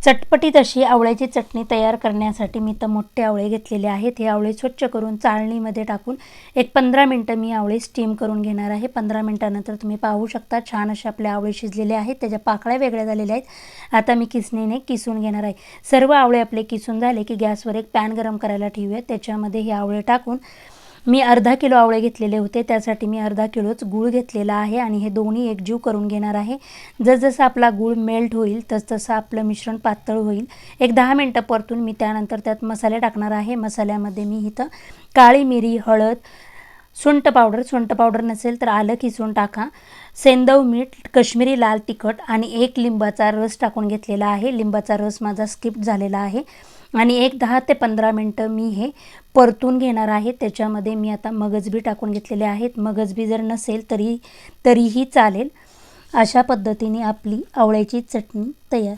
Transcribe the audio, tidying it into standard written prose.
चटपटीत अशी आवळ्याची चटणी तयार करण्यासाठी मी तर मोठे आवळे घेतलेले आहेत। हे आवळे स्वच्छ करून चाळणीमध्ये टाकून एक 15 मिनिटं मी आवळे स्टीम करून घेणार आहे। 15 मिनिटानंतर तुम्ही पाहू शकता छान असे आपले आवळे शिजलेले आहेत, त्याच्या पाकळ्या वेगळ्या झालेल्या आहेत। आता मी किसणीने किसून घेणार आहे। सर्व आवळे आपले किसून झाले की गॅसवर एक पॅन गरम करायला ठेवूया। त्याच्यामध्ये हे आवळे टाकून मी अर्धा किलो आवळे घेतलेले होते, त्यासाठी मी अर्धा किलोच गूळ घेतलेला आहे आणि हे दोन्ही एकजीव करून घेणार आहे। जसजसा आपला गूळ मेल्ट होईल तसतसं आपलं मिश्रण पातळ होईल। एक 10 मिनिटं परतून मी त्यानंतर त्यात मसाले टाकणार आहे। मसाल्यामध्ये मी इथं काळी मिरी, हळद, सुंठ पावडर नसेल तर आलं किसून टाका, सेंदव मीठ, काश्मीरी लाल तिखट आणि एक लिंबाचा रस टाकून घेतलेला आहे। लिंबाचा रस माझा स्किप झालेला आहे आणि एक 10 ते 15 मिनिटं मी हे परतून घेणार आहे। त्याच्यामध्ये मी आता मगजबी टाकून घेतलेले आहेत। मगजबी जर नसेल तरीही चालेल। अशा पद्धतीने आपली आवळ्याची चटणी तयार।